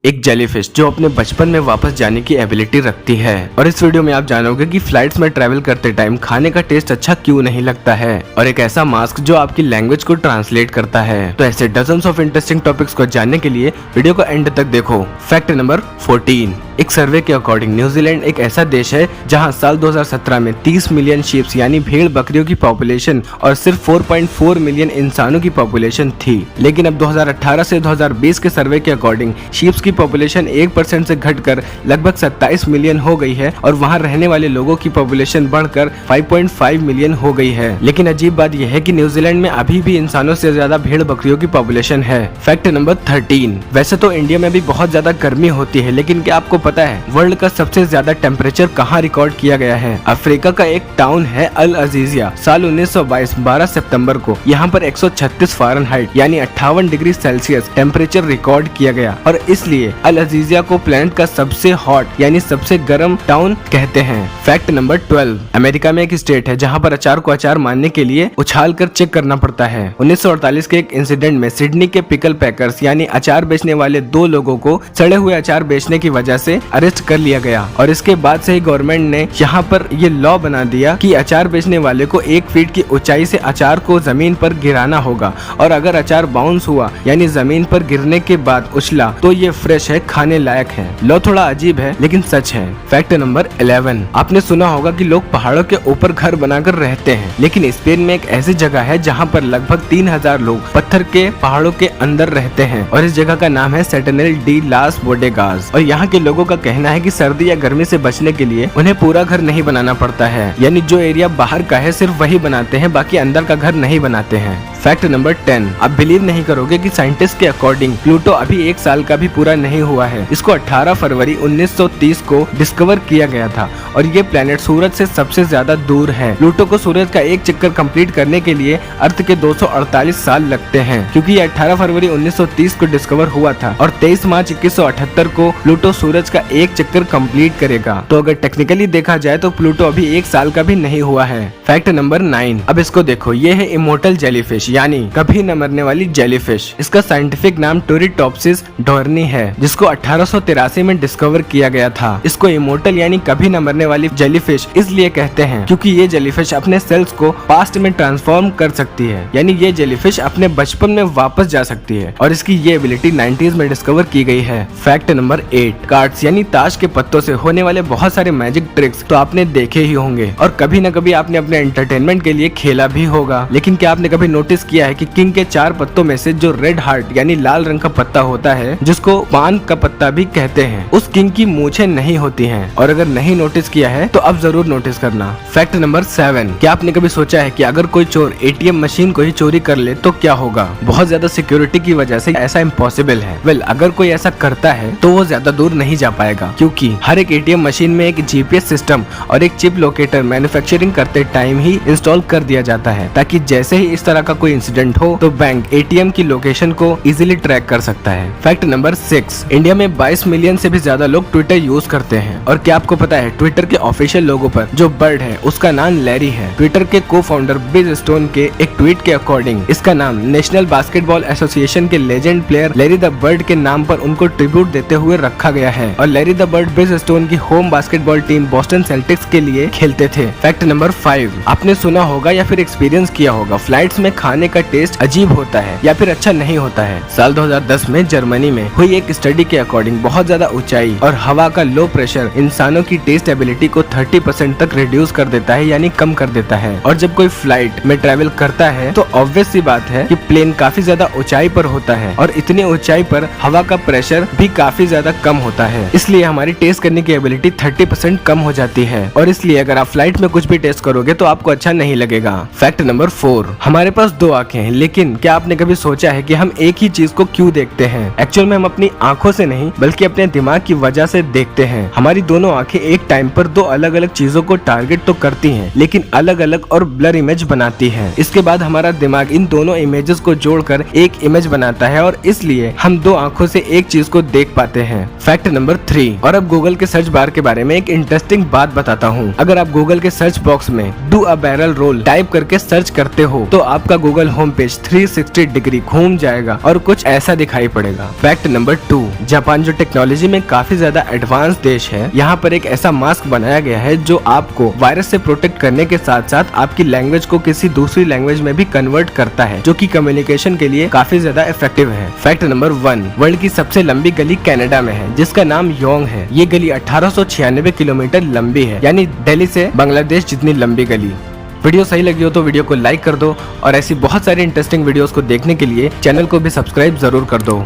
एक जेलीफिश जो अपने बचपन में वापस जाने की एबिलिटी रखती है। और इस वीडियो में आप जानोगे कि फ्लाइट्स में ट्रैवल करते टाइम खाने का टेस्ट अच्छा क्यों नहीं लगता है, और एक ऐसा मास्क जो आपकी लैंग्वेज को ट्रांसलेट करता है। तो ऐसे डजन्स ऑफ इंटरेस्टिंग टॉपिक्स को जानने के लिए वीडियो को एंड तक देखो। Fact number 14। एक सर्वे के अकॉर्डिंग न्यूजीलैंड एक ऐसा देश है जहां साल 2017 में 30 मिलियन शीप्स यानी भेड़ बकरियों की पॉपुलेशन और सिर्फ 4.4 मिलियन इंसानों की पॉपुलेशन थी। लेकिन अब 2018 से 2020 के सर्वे के अकॉर्डिंग शीप्स की पॉपुलेशन 1% से घटकर लगभग 27 मिलियन हो गई है और वहां रहने वाले लोगों की पॉपुलेशन बढ़कर 5.5 मिलियन हो गई है। लेकिन अजीब बात यह है कि न्यूजीलैंड में अभी भी इंसानों से ज्यादा भेड़ बकरियों की पॉपुलेशन है। Fact number 13। वैसे तो इंडिया में भी बहुत ज्यादा गर्मी होती है, लेकिन क्या आपको पता है वर्ल्ड का सबसे ज्यादा टेम्परेचर कहाँ रिकॉर्ड किया गया है? अफ्रीका का एक टाउन है अल अजीजिया। साल 1922 12 सितंबर को यहाँ पर 136 फ़ारेनहाइट यानी 58 डिग्री सेल्सियस टेम्परेचर रिकॉर्ड किया गया, और इसलिए अल अजीजिया को प्लेनेट का सबसे हॉट यानी सबसे गर्म टाउन कहते हैं। Fact number 12। अमेरिका में एक स्टेट है जहाँ पर अचार को अचार मानने के लिए उछाल कर चेक करना पड़ता है। 1948 के एक इंसिडेंट में सिडनी के पिकल पैकर्स यानी अचार बेचने वाले 2 लोगों को सड़े हुए अचार बेचने की वजह से अरेस्ट कर लिया गया, और इसके बाद से ही गवर्नमेंट ने यहाँ पर ये लॉ बना दिया कि अचार बेचने वाले को 1 फीट की ऊंचाई से अचार को जमीन पर गिराना होगा, और अगर अचार बाउंस हुआ यानी जमीन पर गिरने के बाद उछला तो ये फ्रेश है, खाने लायक है। लॉ थोड़ा अजीब है लेकिन सच है। Fact number 11। आपने सुना होगा कि लोग पहाड़ों के ऊपर घर बनाकर रहते हैं, लेकिन स्पेन में एक ऐसी जगह है जहाँ पर लगभग 3000 लोग पत्थर के पहाड़ों के अंदर रहते हैं, और इस जगह का नाम है सेटेनल डी लास बोडेगास। और यहाँ के लोगों का कहना है कि सर्दी या गर्मी से बचने के लिए उन्हें पूरा घर नहीं बनाना पड़ता है, यानी जो एरिया बाहर का है सिर्फ वही बनाते हैं, बाकी अंदर का घर नहीं बनाते हैं। Fact number 10। आप बिलीव नहीं करोगे कि साइंटिस्ट के अकॉर्डिंग प्लूटो अभी 1 साल का भी पूरा नहीं हुआ है। इसको 18 फरवरी 1930 को डिस्कवर किया गया था, और ये प्लेनेट सूरज से सबसे ज्यादा दूर है। प्लूटो को सूरज का एक चक्कर कंप्लीट करने के लिए अर्थ के 248 साल लगते हैं, क्योंकि ये 18 फरवरी 1930 को डिस्कवर हुआ था, और 23 मार्च 2178 को प्लूटो सूरज का एक चक्कर कंप्लीट करेगा। तो अगर टेक्निकली देखा जाए तो प्लूटो अभी 1 साल का भी नहीं हुआ है। Fact number 9। अब इसको देखो, ये है इमोर्टल जेलीफिश यानी कभी न मरने वाली जेलीफिश। इसका साइंटिफिक नाम टोरिटॉप्सिस डोर्नी है, जिसको 1883 में डिस्कवर किया गया था। इसको इमोर्टल यानी कभी न मरने वाली जेलीफिश इसलिए कहते हैं क्योंकि ये जेलीफिश अपने सेल्स को पास्ट में ट्रांसफॉर्म कर सकती है, यानी ये जेलीफिश अपने बचपन में वापस जा सकती है, और इसकी ये एबिलिटी 90s में डिस्कवर की गई है। Fact number 8। कार्ड्स यानी ताश के पत्तों से होने वाले बहुत सारे मैजिक ट्रिक्स तो आपने देखे ही होंगे, और कभी न कभी आपने अपने एंटरटेनमेंट के लिए खेला भी होगा। लेकिन क्या आपने कभी नोटिस किया है कि किंग के 4 पत्तों में से जो रेड हार्ट यानी लाल रंग का पत्ता होता है, जिसको पान का पत्ता भी कहते हैं, उस किंग की मूछें नहीं होती हैं? और अगर नहीं नोटिस किया है तो अब जरूर नोटिस करना। Fact number 7। क्या आपने कभी सोचा है कि अगर कोई चोर एटीएम मशीन को ही चोरी कर ले तो क्या होगा? बहुत ज्यादा सिक्योरिटी की वजह से ऐसा इम्पॉसिबल है। वेल, अगर कोई ऐसा करता है तो वो ज्यादा दूर नहीं जा पाएगा, क्योंकि हर एक एटीएम मशीन में एक जीपीएस सिस्टम और एक चिप लोकेटर मैन्युफैक्चरिंग करते टाइम ही इंस्टॉल कर दिया जाता है, ताकि जैसे ही इस तरह का कोई इंसिडेंट हो तो बैंक एटीएम की लोकेशन को इजीली ट्रैक कर सकता है। Fact number 6। इंडिया में 22 मिलियन से भी ज्यादा लोग ट्विटर यूज करते हैं, और क्या आपको पता है ट्विटर के ऑफिशियल लोगो पर जो बर्ड है उसका नाम लैरी है। ट्विटर के को फाउंडर बिज स्टोन के एक ट्वीट के अकॉर्डिंग इसका नाम नेशनल बास्केटबॉल एसोसिएशन के legend player Larry the bird के नाम पर उनको ट्रिब्यूट देते हुए रखा गया है, और लैरी द बर्ड बिज स्टोन की home basketball team Boston Celtics के लिए खेलते थे। Fact number 5। आपने सुना होगा या फिर एक्सपीरियंस किया होगा, फ्लाइट्स में खाने का टेस्ट अजीब होता है या फिर अच्छा नहीं होता है। साल 2010 में जर्मनी में हुई एक स्टडी के अकॉर्डिंग बहुत ज्यादा ऊंचाई और हवा का लो प्रेशर इंसानों की टेस्ट एबिलिटी को 30% तक रिड्यूस कर देता है, यानी कम कर देता है। और जब कोई फ्लाइट में ट्रेवल करता है तो ऑब्वियस सी बात है कि प्लेन काफी ज्यादा ऊंचाई पर होता है, और इतनी ऊंचाई पर हवा का प्रेशर भी काफी ज्यादा कम होता है, इसलिए हमारी टेस्ट करने की एबिलिटी 30% कम हो जाती है, और इसलिए अगर आप फ्लाइट में कुछ भी टेस्ट करोगे तो आपको अच्छा नहीं लगेगा। Fact number 4। हमारे पास 2 आंखें हैं, लेकिन क्या आपने कभी सोचा है कि हम एक ही चीज को क्यों देखते हैं? एक्चुअल में हम अपनी आंखों से नहीं बल्कि अपने दिमाग की वजह से देखते हैं। हमारी दोनों आंखें एक टाइम पर 2 अलग अलग चीजों को टारगेट तो करती हैं, लेकिन अलग अलग और ब्लर इमेज बनाती हैं। इसके बाद हमारा दिमाग इन दोनों इमेजेस को जोड़कर एक इमेज बनाता है, और इसलिए हम 2 आंखों से एक चीज को देख पाते हैं। Fact number number 3। और अब गूगल के सर्च बार के बारे में एक इंटरेस्टिंग बात बताता हूँ। अगर आप गूगल के सर्च बॉक्स में do a barrel roll type करके सर्च करते हो तो आपका गूगल होम पेज 360 डिग्री घूम जाएगा और कुछ ऐसा दिखाई पड़ेगा। फैक्ट नंबर 2, जापान जो टेक्नोलॉजी में काफी ज्यादा एडवांस देश है, यहाँ पर एक ऐसा मास्क बनाया गया है जो आपको वायरस से प्रोटेक्ट करने के साथ साथ आपकी लैंग्वेज को किसी दूसरी लैंग्वेज में भी कन्वर्ट करता है, जो कि कम्युनिकेशन के लिए काफी ज्यादा इफेक्टिव है। फैक्ट नंबर 1, वर्ल्ड की सबसे लंबी गली कनाडा में है जिसका नाम योंग है। ये गली 1896 किलोमीटर लंबी है, यानी दिल्ली से बांग्लादेश जितनी लंबी गली। वीडियो सही लगी हो तो वीडियो को लाइक कर दो और ऐसी बहुत सारी इंटरेस्टिंग वीडियोस को देखने के लिए चैनल को भी सब्सक्राइब जरूर कर दो।